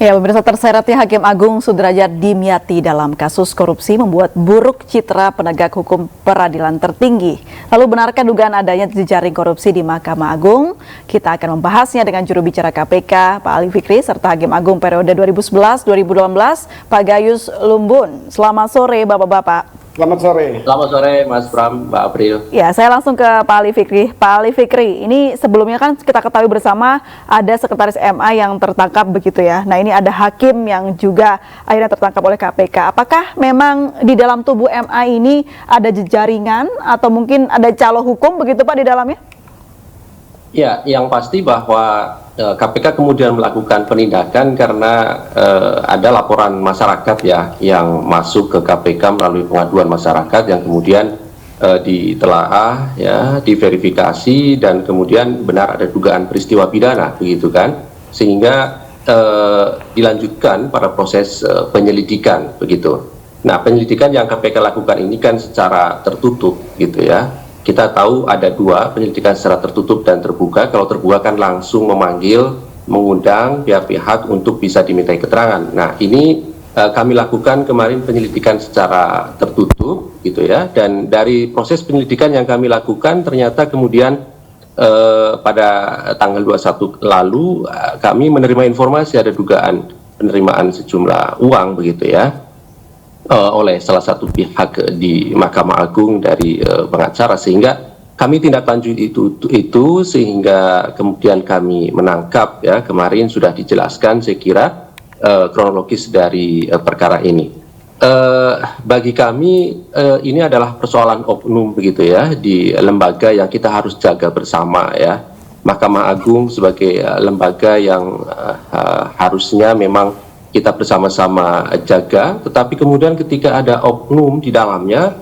Ya, pemirsa, terseretnya Hakim Agung Sudrajat Dimyati dalam kasus korupsi membuat buruk citra penegak hukum peradilan tertinggi. Lalu benarkah dugaan adanya jejaring korupsi di Mahkamah Agung? Kita akan membahasnya dengan juru bicara KPK, Pak Ali Fikri, serta Hakim Agung periode 2011-2018, Pak Gayus Lumbun. Selamat sore, Bapak-Bapak. Selamat sore. Selamat sore, Mas Bram, Mbak April. Ya, saya langsung ke Pak Ali Fikri. Pak Ali Fikri, ini sebelumnya kan kita ketahui bersama ada sekretaris MA yang tertangkap begitu ya. Nah, ini ada hakim yang juga akhirnya tertangkap oleh KPK. Apakah memang di dalam tubuh MA ini ada jejaringan atau mungkin ada calo hukum begitu Pak di dalamnya? Ya, yang pasti bahwa KPK kemudian melakukan penindakan karena ada laporan masyarakat ya yang masuk ke KPK melalui pengaduan masyarakat yang kemudian ditelaah ya, diverifikasi dan kemudian benar ada dugaan peristiwa pidana begitu kan, sehingga dilanjutkan pada proses penyelidikan begitu. Nah, penyelidikan yang KPK lakukan ini kan secara tertutup gitu ya. Kita tahu ada dua penyelidikan secara tertutup dan terbuka. Kalau terbuka kan langsung memanggil, mengundang pihak-pihak untuk bisa dimintai keterangan. Nah, ini kami lakukan kemarin penyelidikan secara tertutup gitu ya. Dan dari proses penyelidikan yang kami lakukan ternyata kemudian pada tanggal 21 lalu kami menerima informasi ada dugaan penerimaan sejumlah uang begitu ya, oleh salah satu pihak di Mahkamah Agung dari pengacara, sehingga kami tindak lanjut itu sehingga kemudian kami menangkap ya, kemarin sudah dijelaskan saya kira kronologis dari perkara ini. Bagi kami ini adalah persoalan oknum begitu ya di lembaga yang kita harus jaga bersama ya. Mahkamah Agung sebagai lembaga yang harusnya memang kita bersama-sama jaga, tetapi kemudian ketika ada oknum di dalamnya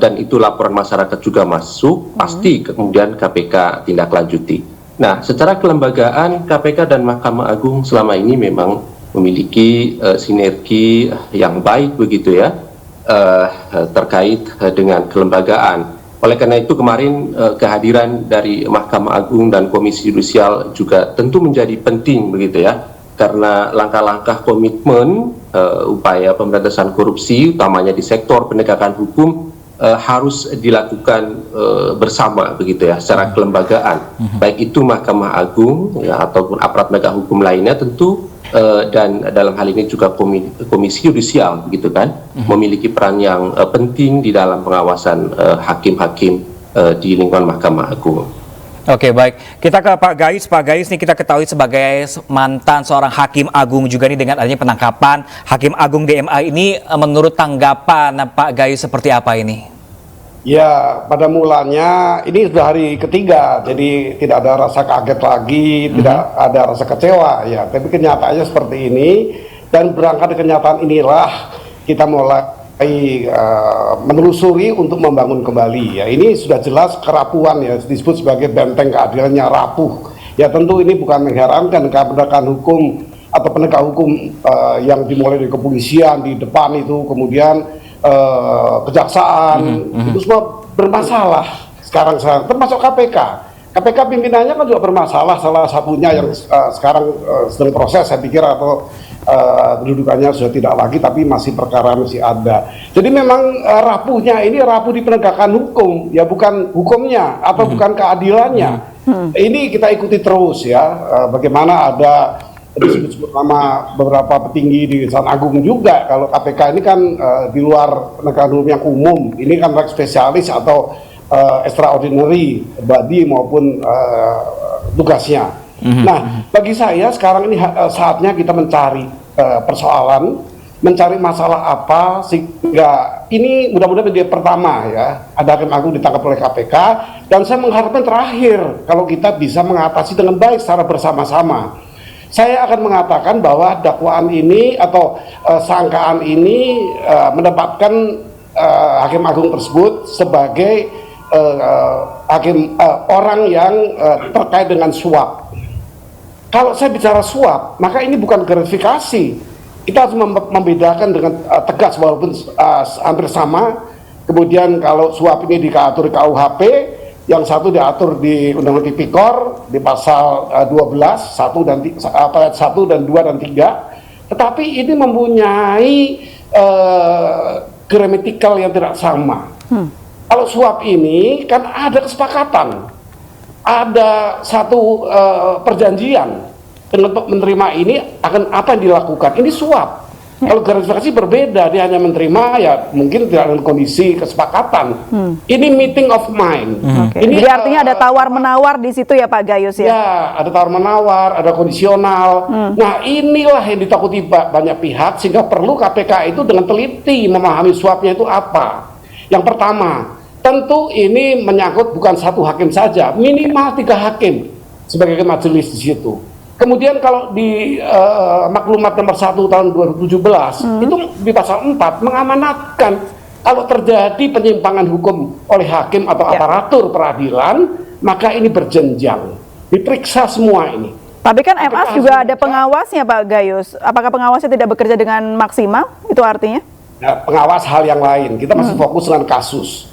dan itu laporan masyarakat juga masuk, pasti kemudian KPK tindak lanjuti. Nah, secara kelembagaan KPK dan Mahkamah Agung selama ini memang memiliki sinergi yang baik begitu ya, terkait dengan kelembagaan. Oleh karena itu kemarin kehadiran dari Mahkamah Agung dan Komisi Yudisial juga tentu menjadi penting begitu ya. Karena langkah-langkah komitmen upaya pemberantasan korupsi utamanya di sektor penegakan hukum harus dilakukan bersama begitu ya, secara kelembagaan, baik itu Mahkamah Agung ya, ataupun aparat penegak hukum lainnya tentu, dan dalam hal ini juga Komisi Yudisial begitu kan, memiliki peran yang penting di dalam pengawasan hakim-hakim di lingkungan Mahkamah Agung. Oke, baik. Kita ke Pak Gayus. Pak Gayus, nih kita ketahui sebagai mantan seorang Hakim Agung juga nih, dengan adanya penangkapan Hakim Agung DMA ini, menurut tanggapan Pak Gayus seperti apa ini? Ya, pada mulanya ini sudah hari ketiga, jadi tidak ada rasa kaget lagi, tidak ada rasa kecewa ya. Tapi kenyataannya seperti ini, dan berangkat dari kenyataan inilah kita mulai menelusuri untuk membangun kembali ya. Ini sudah jelas kerapuhan ya, disebut sebagai benteng keadilannya rapuh ya. Tentu ini bukan mengherankan, penegakan hukum atau penegak hukum yang dimulai dari kepolisian di depan itu, kemudian kejaksaan, itu semua bermasalah sekarang termasuk KPK. KPK pimpinannya kan juga bermasalah, salah satunya yang sekarang sedang proses saya pikir, atau kedudukannya sudah tidak lagi, tapi perkara masih ada. Jadi memang rapuhnya ini rapuh di penegakan hukum ya, bukan hukumnya atau bukan keadilannya. Ini kita ikuti terus ya, bagaimana ada disebut nama beberapa petinggi di Kejaksaan Agung juga. Kalau KPK ini kan di luar penegakan hukum yang umum, ini kan spesialis atau extraordinary body maupun tugasnya. Nah, bagi saya sekarang ini saatnya kita mencari persoalan, mencari masalah apa sehingga ini mudah-mudahan menjadi pertama ya, ada Hakim Agung ditangkap oleh KPK, dan saya mengharapkan terakhir kalau kita bisa mengatasi dengan baik secara bersama-sama. Saya akan mengatakan bahwa dakwaan ini atau sangkaan ini mendapatkan Hakim Agung tersebut sebagai orang yang terkait dengan suap. Kalau saya bicara suap, maka ini bukan gratifikasi. Kita harus membedakan dengan tegas walaupun hampir sama. Kemudian kalau suap ini diatur di KUHP, yang satu diatur di Undang-Undang Tipikor di pasal 12, 1 dan 2 dan 3. tetapi ini mempunyai gramatikal yang tidak sama. Kalau suap ini kan ada kesepakatan, ada satu perjanjian dengan menerima ini akan apa yang dilakukan. Ini suap. Kalau gratifikasi berbeda, dia hanya menerima ya mungkin tidak dengan kondisi kesepakatan. Ini meeting of mind. Ini, Jadi artinya ada tawar-menawar di situ ya Pak Gayus ya? Ya, ada tawar-menawar, ada kondisional. Nah, inilah yang ditakuti banyak pihak sehingga perlu KPK itu dengan teliti memahami suapnya itu apa. Yang pertama, tentu ini menyangkut bukan satu hakim saja, minimal 3 hakim sebagai majelis di situ. Kemudian kalau di maklumat nomor 1 tahun 2017 itu di pasal 4 mengamanatkan kalau terjadi penyimpangan hukum oleh hakim atau aparatur peradilan maka ini berjenjang, diperiksa semua ini. Tapi kan MA juga ada pengawasnya Pak Gayus. Apakah pengawasnya tidak bekerja dengan maksimal? Itu artinya? Nah, pengawas hal yang lain. Kita masih fokus dengan kasus.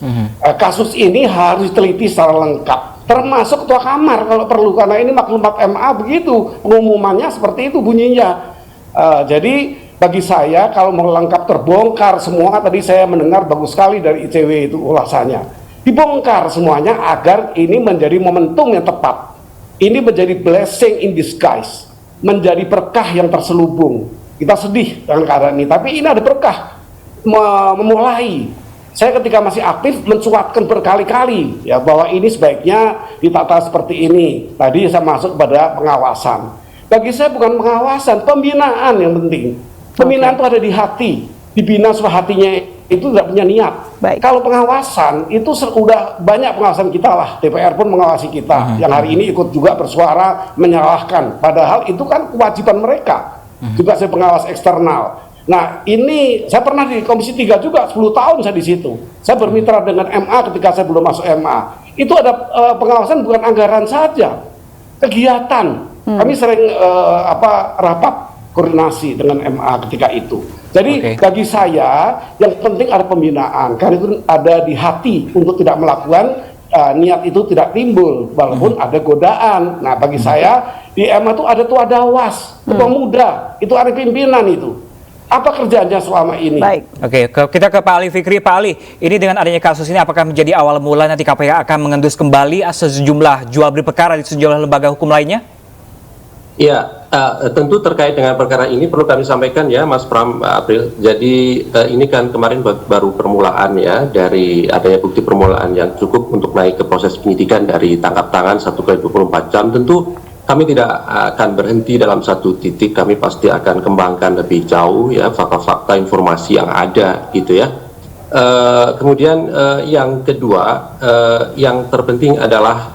Kasus ini harus diteliti secara lengkap. Termasuk ketua kamar kalau perlu, karena ini maklumat MA begitu pengumumannya seperti itu bunyinya. Jadi bagi saya kalau mau lengkap terbongkar semua, tadi saya mendengar bagus sekali dari ICW itu ulasannya, dibongkar semuanya agar ini menjadi momentum yang tepat, ini menjadi blessing in disguise, menjadi berkah yang terselubung. Kita sedih dengan keadaan ini, tapi ini ada berkah memulai. Saya ketika masih aktif mencuatkan berkali-kali ya bahwa ini sebaiknya ditata seperti ini. Tadi saya masuk pada pengawasan. Bagi saya bukan pengawasan, pembinaan yang penting. Pembinaan itu ada di hati. Dibina supaya hatinya itu tidak punya niat. Baik. Kalau pengawasan itu sudah banyak pengawasan kita lah. DPR pun mengawasi kita. Yang hari ini ikut juga bersuara menyalahkan. Padahal itu kan kewajiban mereka. Juga saya pengawas eksternal. Nah, ini saya pernah di Komisi 3 juga 10 tahun saya di situ. Saya bermitra dengan MA ketika saya belum masuk MA. Itu ada pengawasan bukan anggaran saja, kegiatan. Kami sering rapat koordinasi dengan MA ketika itu. Jadi bagi saya yang penting ada pembinaan, karena itu ada di hati untuk tidak melakukan niat itu tidak timbul walaupun ada godaan. Nah, bagi saya di MA itu ada tua dawas, ketua muda, itu ada pimpinan itu. Apa kerjanya selama ini? Baik. Oke, kita ke Pak Ali Fikri. Pak Ali, ini dengan adanya kasus ini apakah menjadi awal mula nanti KPK akan mengendus kembali sejumlah jual beli perkara di sejumlah lembaga hukum lainnya? Ya, tentu terkait dengan perkara ini perlu kami sampaikan ya Mas Pram, April. Jadi ini kan kemarin baru permulaan ya, dari adanya bukti permulaan yang cukup untuk naik ke proses penyidikan dari tangkap tangan 1 kali 24 jam. Tentu kami tidak akan berhenti dalam satu titik, kami pasti akan kembangkan lebih jauh ya fakta-fakta informasi yang ada gitu ya. Kemudian yang kedua, yang terpenting adalah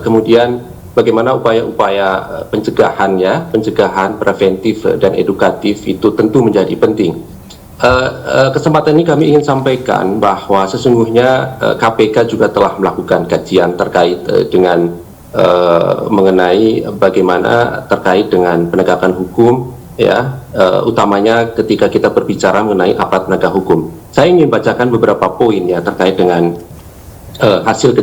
kemudian bagaimana upaya-upaya pencegahan ya, pencegahan preventif dan edukatif itu tentu menjadi penting. Kesempatan ini kami ingin sampaikan bahwa sesungguhnya KPK juga telah melakukan kajian terkait dengan mengenai bagaimana terkait dengan penegakan hukum ya, utamanya ketika kita berbicara mengenai aparat penegak hukum. Saya ingin bacakan beberapa poin ya terkait dengan hasil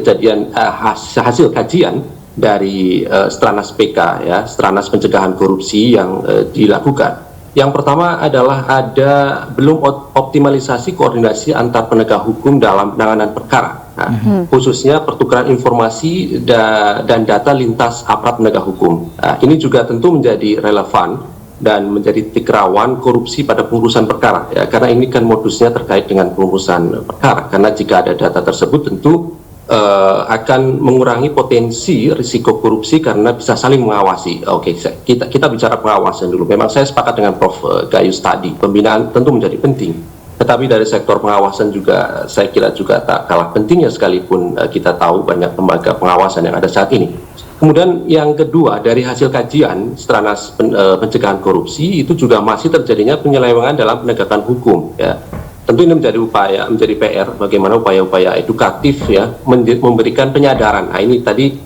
kajian dari Stranas PK ya, Stranas Pencegahan Korupsi yang dilakukan. Yang pertama adalah ada belum optimalisasi koordinasi antar penegak hukum dalam penanganan perkara. Nah, khususnya pertukaran informasi dan data lintas aparat penegak hukum. Nah, ini juga tentu menjadi relevan dan menjadi titik rawan korupsi pada pengurusan perkara ya, karena ini kan modusnya terkait dengan pengurusan perkara. Karena jika ada data tersebut tentu akan mengurangi potensi risiko korupsi karena bisa saling mengawasi. Oke, kita bicara pengawasan dulu. Memang saya sepakat dengan Prof. Gayus tadi, pembinaan tentu menjadi penting. Tetapi dari sektor pengawasan juga saya kira juga tak kalah pentingnya, sekalipun kita tahu banyak lembaga pengawasan yang ada saat ini. Kemudian yang kedua, dari hasil kajian Stranas Pencegahan Korupsi itu juga masih terjadinya penyelewengan dalam penegakan hukum ya. Tentu ini menjadi PR bagaimana upaya-upaya edukatif ya, memberikan penyadaran. Nah, ini tadi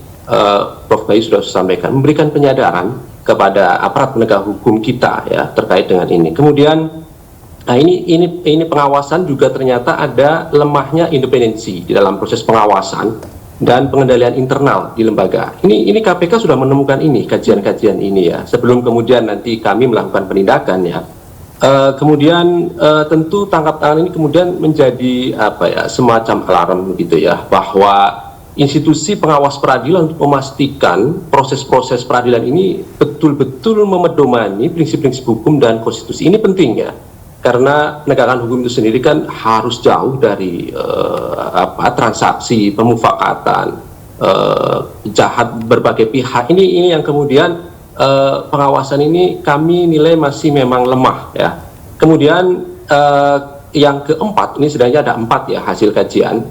Prof. Bayu sudah sampaikan, memberikan penyadaran kepada aparat penegak hukum kita ya terkait dengan ini. Kemudian nah ini pengawasan juga ternyata ada lemahnya independensi di dalam proses pengawasan dan pengendalian internal di lembaga. Ini KPK sudah menemukan ini, kajian-kajian ini ya, sebelum kemudian nanti kami melakukan penindakan ya. Kemudian tentu tangkap tangan ini kemudian menjadi semacam alarm gitu ya, bahwa institusi pengawas peradilan untuk memastikan proses-proses peradilan ini betul-betul memedomani prinsip-prinsip hukum dan konstitusi. Ini penting ya, karena penegakan hukum itu sendiri kan harus jauh dari transaksi, pemufakatan, jahat berbagai pihak. Ini yang kemudian pengawasan ini kami nilai masih memang lemah ya. Kemudian yang keempat, ini sebenarnya ada 4 ya hasil kajian,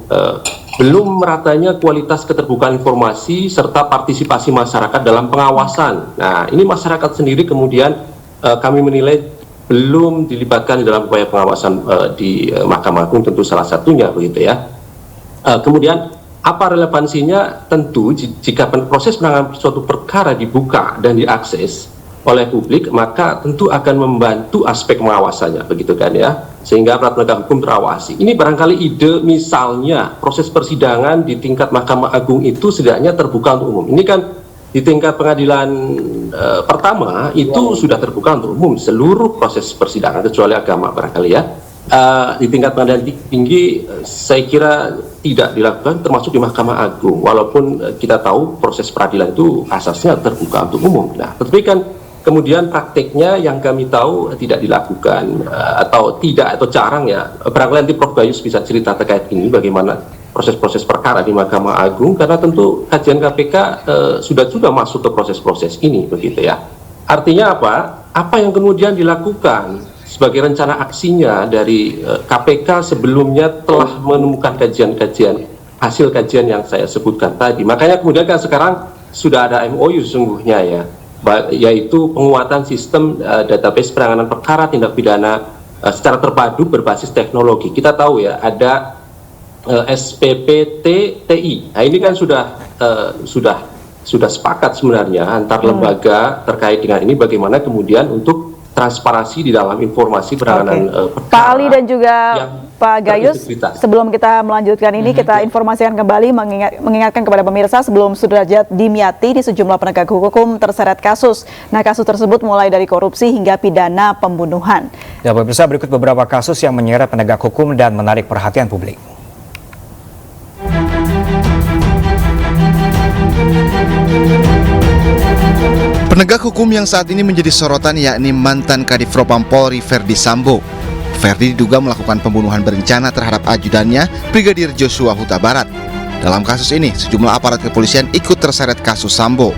belum meratanya kualitas keterbukaan informasi serta partisipasi masyarakat dalam pengawasan. Nah, ini masyarakat sendiri kemudian kami menilai belum dilibatkan di dalam upaya pengawasan di Mahkamah Agung, tentu salah satunya begitu ya. Kemudian apa relevansinya? Tentu jika proses penanganan suatu perkara dibuka dan diakses oleh publik, maka tentu akan membantu aspek pengawasannya begitu kan ya, sehingga aparat penegak hukum terawasi. Ini barangkali ide, misalnya proses persidangan di tingkat Mahkamah Agung itu setidaknya terbuka untuk umum. Ini kan di tingkat pengadilan pertama itu sudah terbuka untuk umum seluruh proses persidangan kecuali agama barangkali ya. Di tingkat pengadilan tinggi saya kira tidak dilakukan, termasuk di Mahkamah Agung, walaupun kita tahu proses peradilan itu asasnya terbuka untuk umum. Nah, tetapi kan kemudian prakteknya yang kami tahu tidak dilakukan atau jarang ya. Barangkali nanti Prof Gayus bisa cerita terkait ini, bagaimana proses-proses perkara di Mahkamah Agung, karena tentu kajian KPK sudah masuk ke proses-proses ini begitu ya. Artinya apa? Apa yang kemudian dilakukan sebagai rencana aksinya dari KPK sebelumnya telah menemukan kajian-kajian, hasil kajian yang saya sebutkan tadi. Makanya kemudian kan sekarang sudah ada MOU sesungguhnya ya, yaitu penguatan sistem database penanganan perkara tindak pidana secara terpadu berbasis teknologi. Kita tahu ya ada SPPT-TI. Nah, ini kan sudah sepakat sebenarnya antar lembaga terkait dengan ini, bagaimana kemudian untuk transparansi di dalam informasi penanganan perkara. Pak Ali dan juga Pak Gayus, sebelum kita melanjutkan ini, kita informasikan kembali, mengingatkan kepada pemirsa, sebelum Sudrajat Dimyati di sejumlah penegak hukum terseret kasus. Nah, kasus tersebut mulai dari korupsi hingga pidana pembunuhan. Ya, pemirsa, berikut beberapa kasus yang menyeret penegak hukum dan menarik perhatian publik. Penegak hukum yang saat ini menjadi sorotan yakni mantan Kadif Propam Polri Ferdi Sambo. Ferdi diduga melakukan pembunuhan berencana terhadap ajudannya Brigadir Joshua Huta Barat. Dalam kasus ini, sejumlah aparat kepolisian ikut terseret kasus Sambo.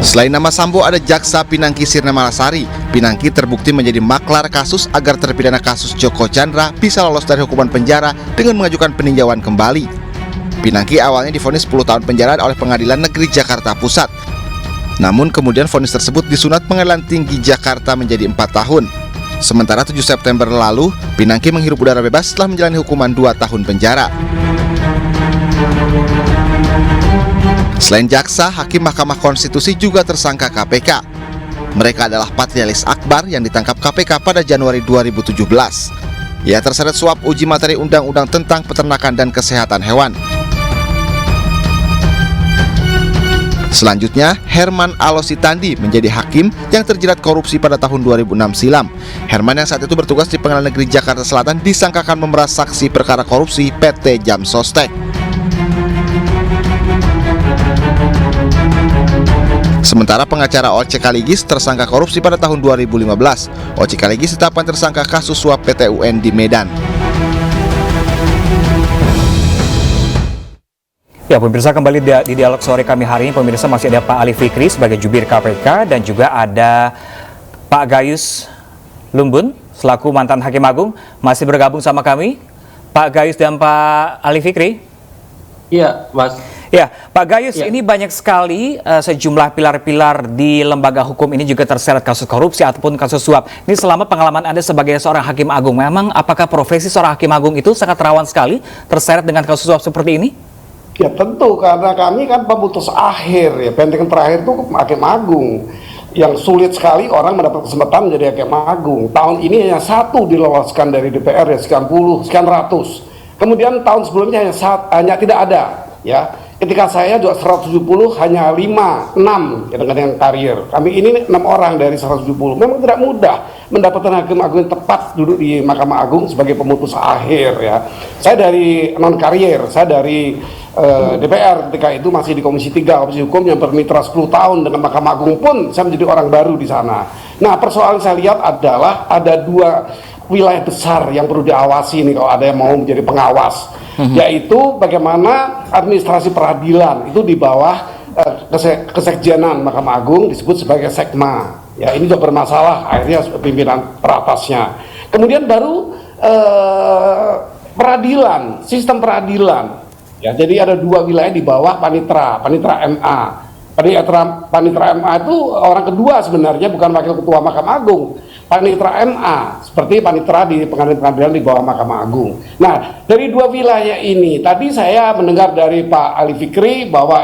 Selain nama Sambo, ada Jaksa Pinangki Sirna Malasari. Pinangki terbukti menjadi maklar kasus agar terpidana kasus Joko Chandra bisa lolos dari hukuman penjara dengan mengajukan peninjauan kembali. Pinangki awalnya divonis 10 tahun penjara oleh Pengadilan Negeri Jakarta Pusat. Namun kemudian vonis tersebut disunat Pengadilan Tinggi Jakarta menjadi 4 tahun. Sementara 7 September lalu, Pinangki menghirup udara bebas setelah menjalani hukuman 2 tahun penjara. Selain jaksa, Hakim Mahkamah Konstitusi juga tersangka KPK. Mereka adalah Patrialis Akbar yang ditangkap KPK pada Januari 2017. Ia terseret suap uji materi Undang-Undang tentang Peternakan dan Kesehatan Hewan. Selanjutnya, Herman Alositandi menjadi hakim yang terjerat korupsi pada tahun 2006 silam. Herman yang saat itu bertugas di Pengadilan Negeri Jakarta Selatan disangkakan memeras saksi perkara korupsi PT Jam Sostek. Sementara pengacara Oce Kaligis tersangka korupsi pada tahun 2015. Oce Kaligis ditetapkan tersangka kasus suap PT UN di Medan. Ya, pemirsa, kembali di dialog sore kami hari ini. Pemirsa, masih ada Pak Ali Fikri sebagai jubir KPK dan juga ada Pak Gayus Lumbun selaku mantan Hakim Agung masih bergabung sama kami. Pak Gayus dan Pak Ali Fikri. Iya, Mas. Ya, Pak Gayus, ini banyak sekali sejumlah pilar-pilar di lembaga hukum ini juga terseret kasus korupsi ataupun kasus suap. Ini selama pengalaman Anda sebagai seorang Hakim Agung, memang apakah profesi seorang Hakim Agung itu sangat rawan sekali terseret dengan kasus suap seperti ini? Ya tentu, karena kami kan pemutus akhir ya, benteng terakhir itu Hakim Agung yang sulit sekali orang mendapat kesempatan menjadi Hakim Agung. Tahun ini hanya 1 diloloskan dari DPR ya, sekian puluh, sekian ratus. Kemudian tahun sebelumnya hanya tidak ada, ya. Ketika saya juga 170 hanya 5, 6 ya, dengan yang karier. Kami ini 6 orang dari 170. Memang tidak mudah mendapatkan hakim agung yang tepat duduk di Mahkamah Agung sebagai pemutus akhir, ya. Saya dari non karier, saya dari DPR ketika itu masih di Komisi 3, Komisi Hukum yang bermitra 10 tahun dengan Mahkamah Agung pun saya menjadi orang baru di sana. Nah, persoalan saya lihat adalah ada 2 wilayah besar yang perlu diawasi nih kalau ada yang mau menjadi pengawas, yaitu bagaimana administrasi peradilan itu di bawah kesekjenan Mahkamah Agung disebut sebagai sekma. Ya, ini juga bermasalah, akhirnya pimpinan teratasnya. Kemudian baru peradilan, sistem peradilan. Ya, jadi ada 2 wilayah di bawah panitra MA. Panitra MA itu orang kedua sebenarnya, bukan wakil ketua Mahkamah Agung. Panitra MA, seperti panitra di pengadilan-pengadilan di bawah Mahkamah Agung. Nah, dari 2 wilayah ini, tadi saya mendengar dari Pak Ali Fikri bahwa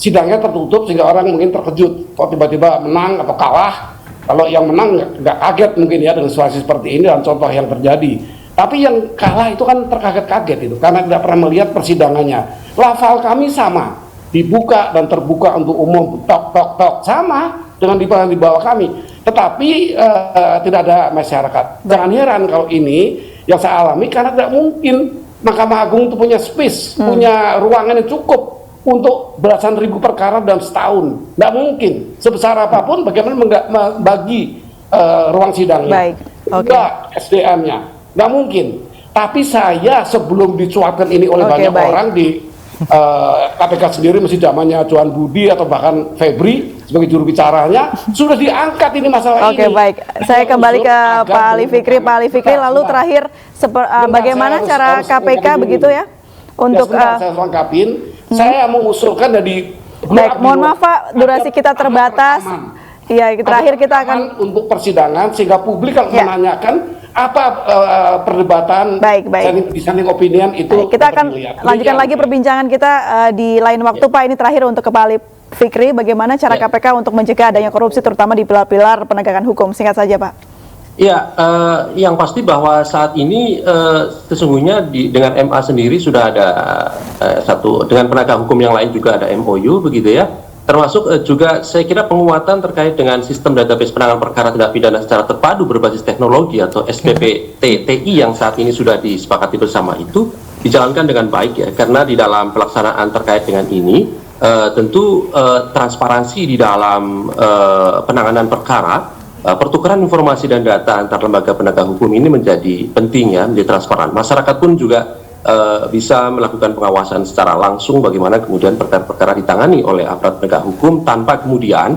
sidangnya tertutup sehingga orang mungkin terkejut, kok tiba-tiba menang atau kalah. Kalau yang menang nggak kaget mungkin ya dengan situasi seperti ini dan contoh yang terjadi. Tapi yang kalah itu kan terkaget-kaget itu, karena tidak pernah melihat persidangannya. Lafal kami sama, dibuka dan terbuka untuk umum, tok, sama dengan di bawah kami. Tetapi tidak ada masyarakat. Jangan heran kalau ini yang saya alami, karena tidak mungkin Mahkamah Agung itu punya space, punya ruangan yang cukup untuk belasan ribu perkara dalam setahun. Tidak mungkin. Sebesar apapun bagaimana membagi ruang sidangnya. Baik, Juga SDM-nya. Tidak mungkin. Tapi saya sebelum dicuatkan ini oleh banyak orang di KPK sendiri, masih zamannya Johan Budi atau bahkan Febri sebagai juru bicaranya, sudah diangkat ini masalah ini. Oke, baik. Saya kembali ke Pak Ali Fikri. Pak Ali Fikri, lalu terakhir bagaimana cara KPK begitu ya untuk saya lengkapin. Saya mengusulkan dari baik, mohon maaf Pak, durasi kita terbatas. Iya, terakhir kita akan untuk persidangan sehingga publik akan menanyakan apa perdebatan dissenting opinion itu. Baik, kita akan lanjutkan lagi perbincangan kita di lain waktu, Pak. Ini terakhir untuk ke Pak Ali Fikri, bagaimana cara KPK untuk mencegah adanya korupsi terutama di pilar-pilar penegakan hukum? Singkat saja, Pak. Ya, yang pasti bahwa saat ini sesungguhnya dengan MA sendiri sudah ada dengan penegak hukum yang lain juga ada MOU begitu ya. Termasuk juga saya kira penguatan terkait dengan sistem database penanganan perkara tindak pidana secara terpadu berbasis teknologi atau SPPT-TI yang saat ini sudah disepakati bersama itu dijalankan dengan baik ya, karena di dalam pelaksanaan terkait dengan ini tentu transparansi di dalam penanganan perkara, pertukaran informasi dan data antar lembaga penegak hukum ini menjadi penting ya, menjadi transparan. Masyarakat pun juga bisa melakukan pengawasan secara langsung bagaimana kemudian perkara-perkara ditangani oleh aparat penegak hukum tanpa kemudian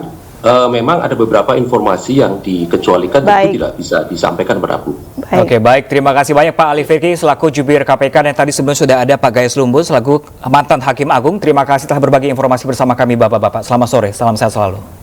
memang ada beberapa informasi yang dikecualikan tentu tidak bisa disampaikan kepada publik. Oke, baik. Terima kasih banyak Pak Ali Fikri selaku jubir KPK, dan tadi sebelumnya sudah ada Pak Gayus Lumbun selaku mantan Hakim Agung. Terima kasih telah berbagi informasi bersama kami Bapak-bapak. Selamat sore, salam sehat selalu.